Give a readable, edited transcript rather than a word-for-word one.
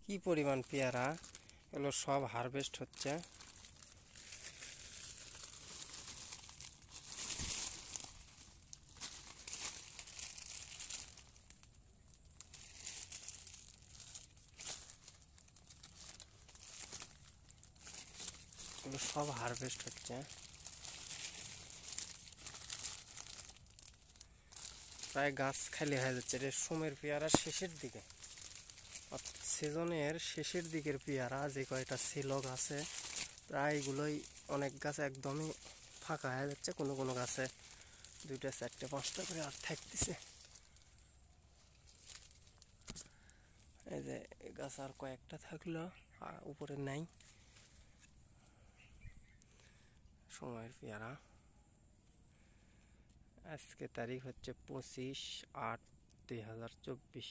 কি পরিমাণ পেয়ারা, এগুলো সব হারভেস্ট হচ্ছে। এগুলো সব হারভেস্ট হচ্ছে। প্রায় গাছ খালি হয়ে যাচ্ছে। রেশমের পেয়ারা শেষের দিকে, সিজনের শেষের দিকের পেয়ারা যে কয়টা ছিল গাছে, প্রায় এগুলোই অনেক গাছ একদমই ফাঁকা হয়ে যাচ্ছে। কোনো কোনো গাছে 2টা 4টে 5টা করে আর থাকতেছে। এই যে গাছ আর কয়েকটা থাকলো, উপরে নাই। সময়ের পেয়ারা। আজকে তারিখ হচ্ছে 25/8/2024।